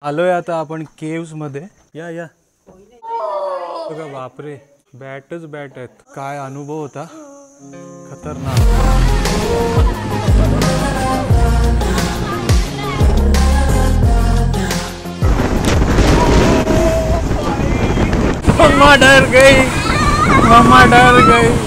आलोय आता आपण केव्स मध्ये. या या बघा, बापरे, बॅटच बॅट आहेत. काय अनुभव होता, खतरनाक. मम्मा डर गई, मम्मा डर गई.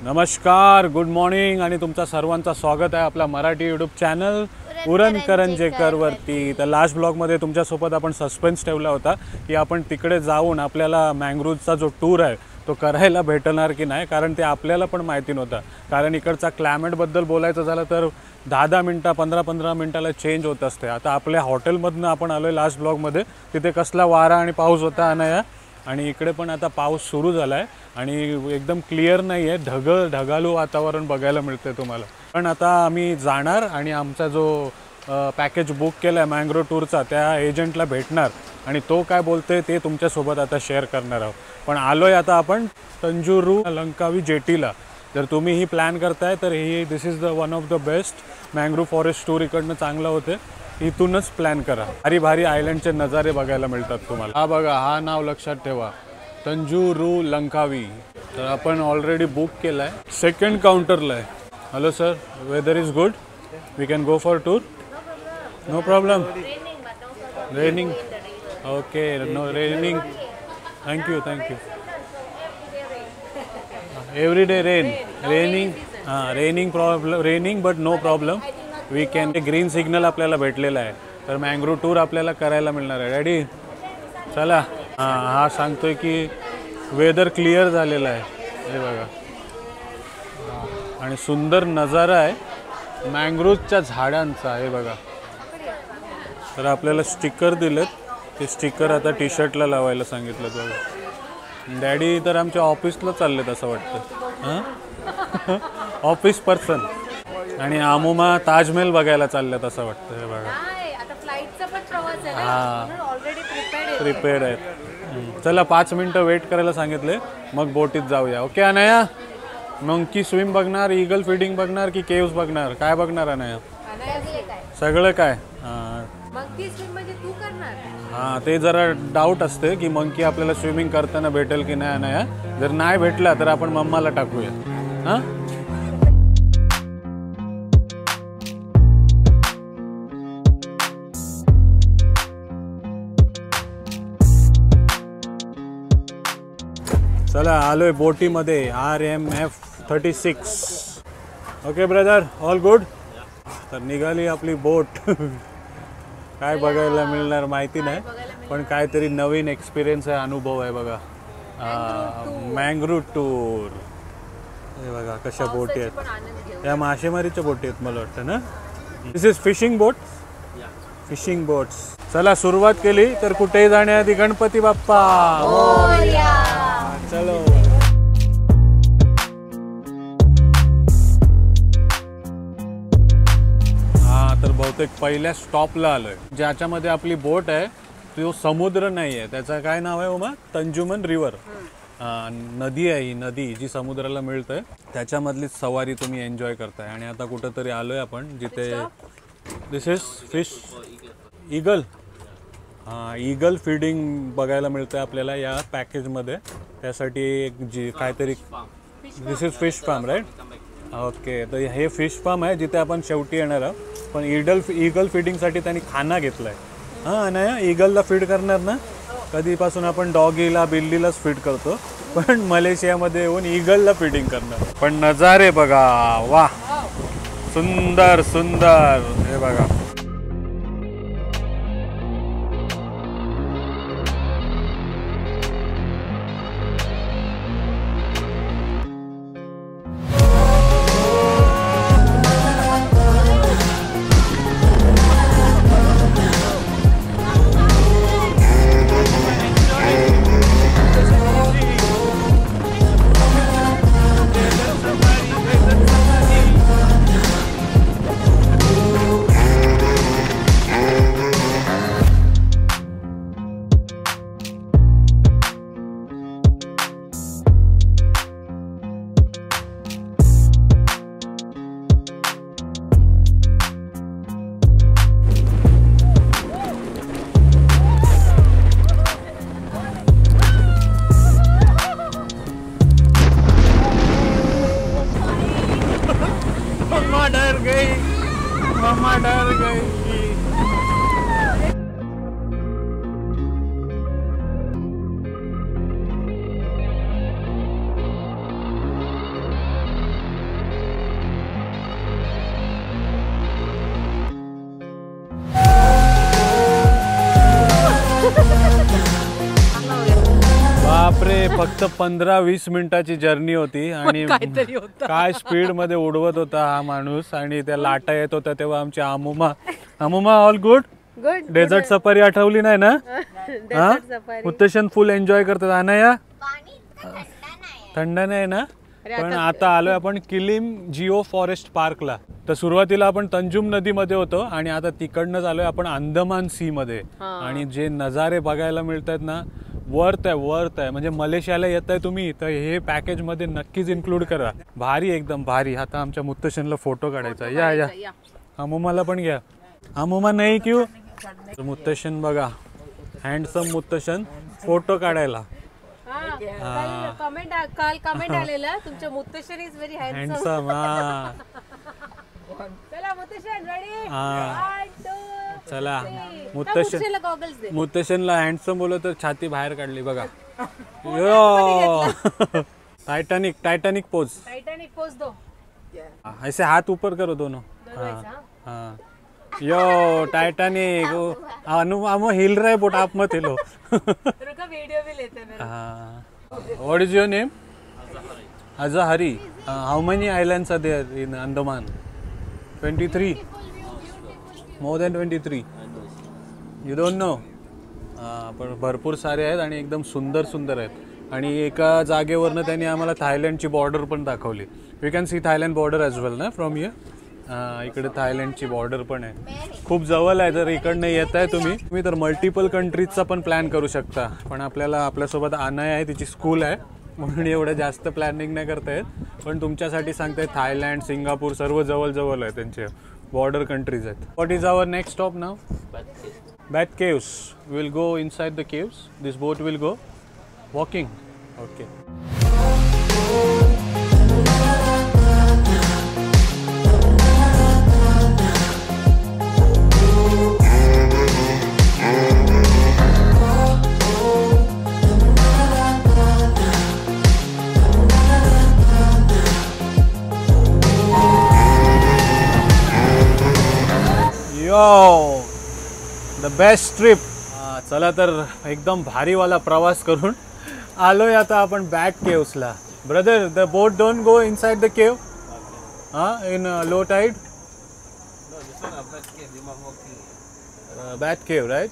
नमस्कार, गुड मॉर्निंग आणि तुमचा सर्वांचा स्वागत आहे आपला मराठी यूट्यूब चॅनल उरण करंजेकर वरती. तर लास्ट ब्लॉगमध्ये तुमच्यासोबत आपण सस्पेन्स ठेवला होता की आपण तिकडे जाऊन आपल्याला मँग्रोव्हचा जो टूर आहे तो करायला भेटणार की नाही, कारण ते आपल्याला पण माहिती नव्हतं. कारण इकडचा क्लायमेटबद्दल बोलायचं झालं तर 10-10 मिनटं 15-15 मिनटाला चेंज होत असते. आता आपल्या हॉटेलमधनं आपण आलो आहे लास्ट ब्लॉगमध्ये, तिथे कसला वारा आणि पाऊस होता अनाया, आणि इकडे पण आता पाऊस सुरू झाला आहे आणि एकदम क्लिअर नाही आहे, ढगाळू वातावरण बघायला मिळते तुम्हाला. पण आता आम्ही जाणार आणि आमचा जो पॅकेज बुक केला आहे मँग्रोव्ह टूरचा त्या एजंटला भेटणार आणि तो काय बोलते ते तुमच्यासोबत आता शेअर करणार आहोत. पण आलो आहे आता आपण तंजूरू लंकावी जेटीला. जर तुम्ही ही प्लॅन करताय तर this is one of the best mangrove forest tour. इकडनं चांगलं होते, इथूनच प्लॅन करा. भारी भारी आयलंडचे नजारे बघायला मिळतात तुम्हाला. हा बघा, हा नाव लक्षात ठेवा, तंजूरू लंकावी. तर आपण ऑलरेडी बुक केला आहे, सेकंड काउंटरला आहे. Hello sir, weather is good, we can go for tour, no problem. Raining, okay, no raining, thank you thank you. Every day raining, हां raining problem, raining but no problem, we can. Green signal आपल्याला भेटलेला आहे, तर mangrove tour आपल्याला करायला मिळणार आहे. Daddy चला. हां, हा सांगतोय की वेदर क्लिअर झालेला आहे, हे बघा, आणि सुंदर नजारा आहे मँग्रोव्हच्या झाडांचा, हे बघा. तर आपल्याला स्टिकर दिलेत, ते स्टिकर आता टी शर्टला लावायला सांगितलं बघा. डॅडी तर आमच्या ऑफिसला चाललेत असं वाटतं, हां ऑफिस पर्सन. आणि आमोमा ताजमहल बघायला चालल्यात असं वाटतं, हे बघा. हां, प्रिपेअर्ड आहेत. चला 5 मिनटं वेट करायला सांगितले, मग बोटीत जाऊया. ओके अनाया, मंकी स्विम बघणार, ईगल फीडिंग बघणार की केव्स बघणार, काय बघणार अनाया? सगळं काय? हां, ते जरा डाऊट असते की मंकी आपल्याला स्विमिंग करताना भेटेल की नाही अनाया. जर नाही भेटला तर आपण मम्माला टाकूया. हां, चला आलोय बोटीमध्ये, RMF 36. Okay brother, all good. तर निघाली आपली बोट. काय बघायला मिळणार माहिती नाही, पण काहीतरी नवीन एक्सपिरियन्स आहे, अनुभव आहे बघा. मँग्रोव्ह टूर, हे बघा कशा बोटी आहेत. या मासेमारीच्या बोटी आहेत मला वाटतं ना. This is fishing boat, fishing boats. चला सुरुवात केली तर कुठेही जाण्याआधी गणपती बाप्पा चलो. हा, तर बहुतेक पहिल्या स्टॉपला आलोय, ज्याच्यामध्ये आपली बोट आहे. तो समुद्र नाही आहे, त्याचं काय नाव आहे उमा? तंजुमन रिव्हर. नदी आहे ही, नदी जी समुद्राला मिळते त्याच्यामधली सवारी तुम्ही एन्जॉय करताय. आणि आता कुठंतरी आलोय आपण जिथे दिस इज फिश ईगल. हां, ईगल फीडिंग बघायला मिळतं आपल्याला या पॅकेजमध्ये. त्यासाठी एक जी काहीतरी, this is fish farm right. Okay, तर हे फिश फार्म आहे जिथे आपण शेवटी येणार आहोत. पण ईगल फीडिंगसाठी त्यांनी खाना घेतला आहे. हां नाही, ईगलला फीड करणार ना. कधीपासून आपण डॉगीला बिल्लीलाच फीड करतो, पण मलेशियामध्ये येऊन ईगलला फीडिंग करणार. पण नजारे बघा, वा, सुंदर सुंदर, हे बघा. मम्मा डर गई। बापरे, फक्त 15-20 मिनिटाची जर्नी होती आणि काय स्पीड मध्ये उडवत होता हा माणूस आणि त्या लाटा येत होत्या तेव्हा आमची अमुमा ऑल गुड. डेझर्ट सफारी आठवली नाही ना? हा, मुत्तशन फुल एन्जॉय करतात. अनाया थंड नाही ना? पण आता आलोय आपण किलीम जिओ फॉरेस्ट पार्कला. तर सुरुवातीला आपण तंजुम नदीमध्ये होतो आणि आता तिकडनं आलोय आपण अंदमान सी मध्ये. आणि जे नजारे बघायला मिळतात ना, वर्थ आहे. म्हणजे मलेशियाला येत आहे तुम्ही तर हे पॅकेज मध्ये नक्कीच इन्क्लूड करा. भारी, एकदम भारी. आता आमच्या मुत्तशनला फोटो काढायचा. या अमुमाला पण घ्या. अमुमा नाही क्यू. मुत्तशन बघा, हँडसम मुत्तशन फोटो काढायला. कमेंट आलेला तुमच्या मुत्तशन इज व्हेरी हँडसम. चला मुत्तशन रेडी. चला मुत्तशनला हँडसम बोलत तर छाती बाहेर काढली बघा. यो टाइटैनिक पोज दो. ऐसे हाथ ऊपर करो दोनों. हाँ यो टाइटैनिक. हम हिल रहे बोट आप मत हिलो. वीडियो भी लेते हैं. हाँ. What is your name? Azahari. How many islands are there in Andaman? 23. More than 23. You don't know? पण भरपूर सारे आहेत आणि एकदम सुंदर आहेत. आणि एका जागेवरनं त्यांनी आम्हाला थायलंडची बॉर्डर पण दाखवली. You can see Thailand border as well ना फ्रॉम हिअर. इकडे थायलंडची बॉर्डर पण आहे. खूप जवळ आहे. जर इकडनं येत आहे तुम्ही तर मल्टिपल कंट्रीजचा पण प्लॅन करू शकता. पण आपल्यासोबत अनाया आहे, तिची स्कूल आहे म्हणून एवढं जास्त प्लॅनिंग नाही करता येत. पण तुमच्यासाठी सांगते थायलंड, सिंगापूर सर्व जवळ आहे. त्यांचे बॉर्डर कंट्रीज आहेत. What is our next stop नाव? Bath Caves. We'll go inside the caves. This boat will go walking. Okay. Yo! The best trip. चला तर एकदम भारीवाला प्रवास करून आलोय आता आपण बॅथ केव्सला. Brother, the boat don't go inside the cave in low tide. Bath cave right.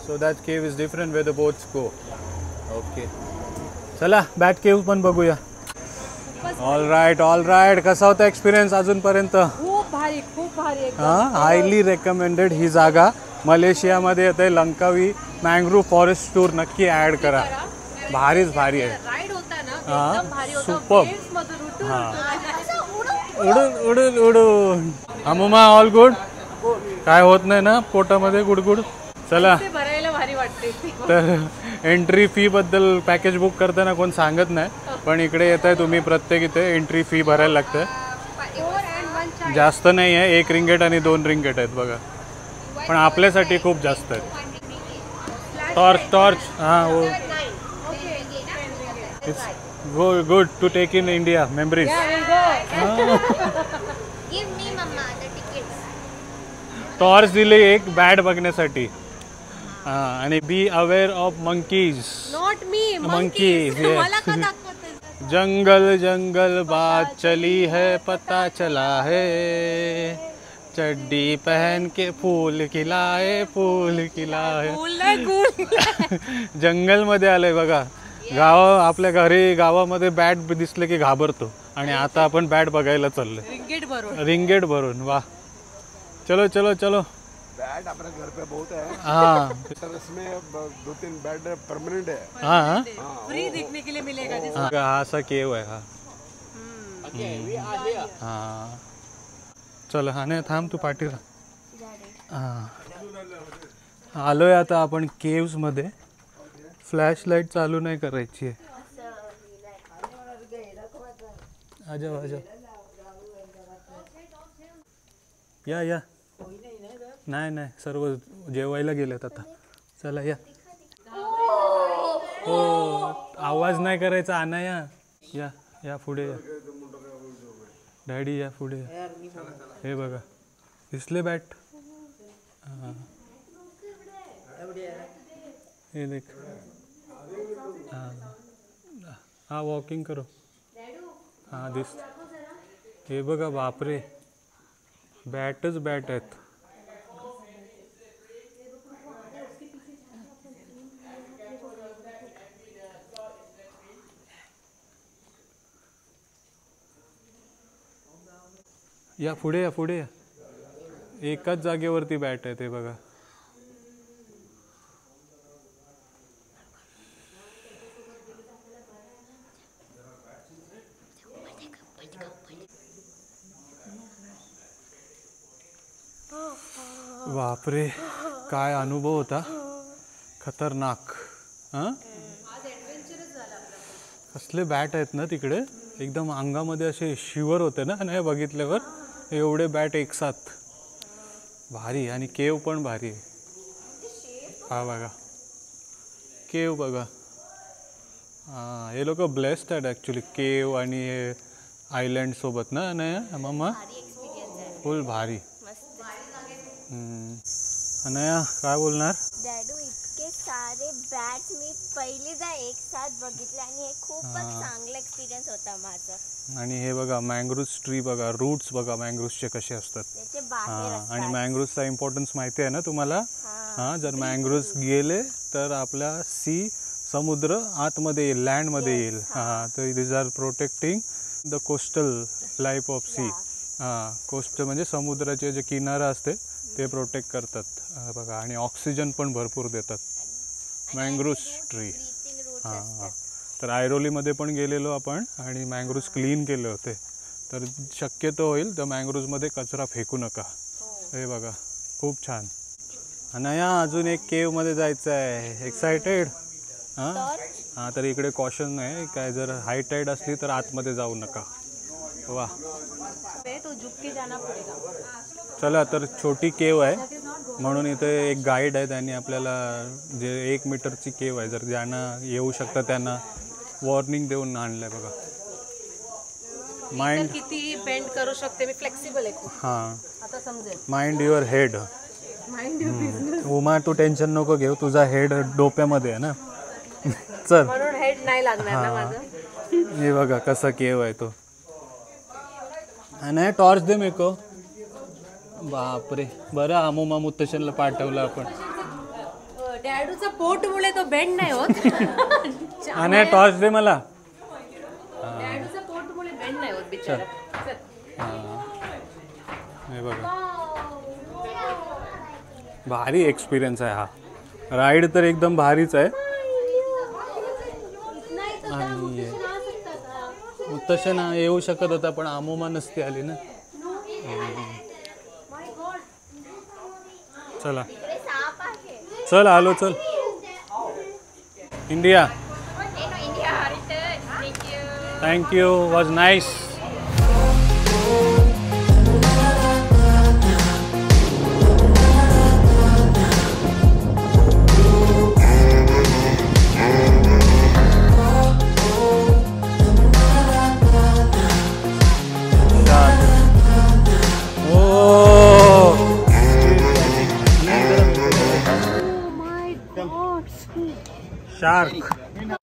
So that cave is different way the boats go. Okay, चला बॅथ केव पण बघूया. All right. कसा होता एक्सपिरियन्स अजूनपर्यंत? खूप भारी. Highly recommended. ही जागा मलेशियामध्ये येते. लंकावी मँग्रोव्ह फॉरेस्ट टूर नक्की ॲड करा. भारी आहे. सुपर. उडून अमुमा ऑल गुड. काय होत नाही ना पोटामध्ये गुडगुड. चला तर एंट्री फी बद्दल पॅकेज बुक करताना कोण सांगत नाही, पण इकडे येत आहे तुम्ही प्रत्येक इथे एंट्री फी भरायला लागते. जास्त नाही आहे. 1 रिंगेट आणि 2 रिंगेट आहेत बघा. पण आपल्यासाठी खूप जास्त आहे. टॉर्च हां. It's good to take in India memories. Torch दिली एक बॅट बघण्यासाठी. आणि be aware of monkeys. Monkeys. जंगल बात चली है पता चला है. चड्डी पहन के फूल खिलाए. जंगल मध्ये आलंय बघा. आपल्या घरी गावामध्ये बॅट दिसले की घाबरतो आणि आता आपण बॅट बघायला चाललोय रिंगेट भरून. वाह, चलो. बैट अपने घर पे बहुत है. हाँ, सर इसमें 2-3 बेड परमानेंट है. हाँ, फ्री देखने के लिए मिलेगा. हा असा केव आहे हा. हाँ चल. हा नाही थांब, तू पाठीला. हा आलोय आता आपण केव्स मध्ये. फ्लॅश लाईट चालू नाही करायची आहे. आजा या नाही नाही, सर्व जेवायला गेलेत आता. चला या. हो, आवाज नाही करायचा. अनाया या या पुढे या. डॅडी या पुढे या. हे बघा दिसले बॅट. हां हे देख. हां हां वॉकिंग करो. हां दिस. हे बघा बापरे, बॅटच बॅट आहेत. या पुढे या पुढे या. एकाच जागेवरती बॅट आहे ते बघा. बापरे, काय अनुभव होता, खतरनाक. हां कसले बॅट आहेत ना तिकडे, एकदम अंगामध्ये असे शिवर होते ना नाही बघितल्यावर. एवढे बॅट एक साथ, भारी. आणि केव पण भारी आहे. हा बघा केव बघा. हां हे लोक ब्लेस्ड आहेत ॲक्च्युली, केव आणि हे आयलँड सोबत ना. नाही मम्मा फुल भारी. अनया काय बोलणार? डॅडू इतके सारे बॅट्स मी पहिलीदा एक साथ बघितले आणि हे खूपच चांगला एक्सपिरियन्स होता माझा. आणि हे बघा मँग्रोव्ह ट्री बघा, रूट्स बघा मँग्रोव्हचे कसे असतात. त्याचे बाहेर हां आणि मँग्रोव्हचा इम्पॉर्टन्स माहिती आहे ना तुम्हाला. हां जर मँग्रोव्ह गेले तर आपला समुद्र आतमध्ये येईल, लँडमध्ये येईल. हां तर these are protecting the coastal life of sea. हां कोस्ट म्हणजे समुद्राचे जे किनारा असते ते प्रोटेक्ट करतात बघा. आणि ऑक्सिजन पण भरपूर देतात मँग्रोव्ह ट्री. हां हां तर ऐरोलीमध्ये पण गेलेलो आपण आणि मँग्रोव्ह क्लीन केले होते. तर शक्यतो होईल तर मँग्रोव्हमध्ये कचरा फेकू नका. हे बघा खूप छान. अनया अजून एक केवमध्ये जायचं आहे. एक्सायटेड? हां हां तर इकडे कॉशन आहे काय, जर हाय टाईड असली तर आतमध्ये जाऊ नका. वा तो झुक के जाना पड़ेगा. चला तर छोटी केव आहे म्हणून इथे एक गाईड आहे, त्यांनी आपल्याला जे 1 मीटरची केव आहे, जर ज्यांना येऊ शकतं त्यांना वॉर्निंग देऊन आणलंय बघा. माइंड किती बेंड करू शकते मी, फ्लेक्सिबल आहे खूप. हां आता समजेल. Mind your head. Mind you business. Uma तू टेन्शन नको घेऊ, तुझा हेड डोप्यामध्ये आहे ना. चल म्हणून हेड नाही लागणार ना माझं. हे बघा कसा केव आहे तो. आणि टॉर्च दे मेको. बापरे, बरं आमोमा मुत्तशनला पाठवलं आपण. डॅडूचा पोट मुळे तो बेंड नाही होत. आणि टॉर्च दे मला. डॅडूचा पोट मुळे बेंड नाही होत बिचारा. हे बघा भारी एक्सपिरियन्स आहे हा. राईड तर एकदम भारीच आहे. आणि मुत्तशन येऊ शकत होता पण आमोमा नसती आली ना. चला चल आलो चल. India. Thank you, was nice. Shark.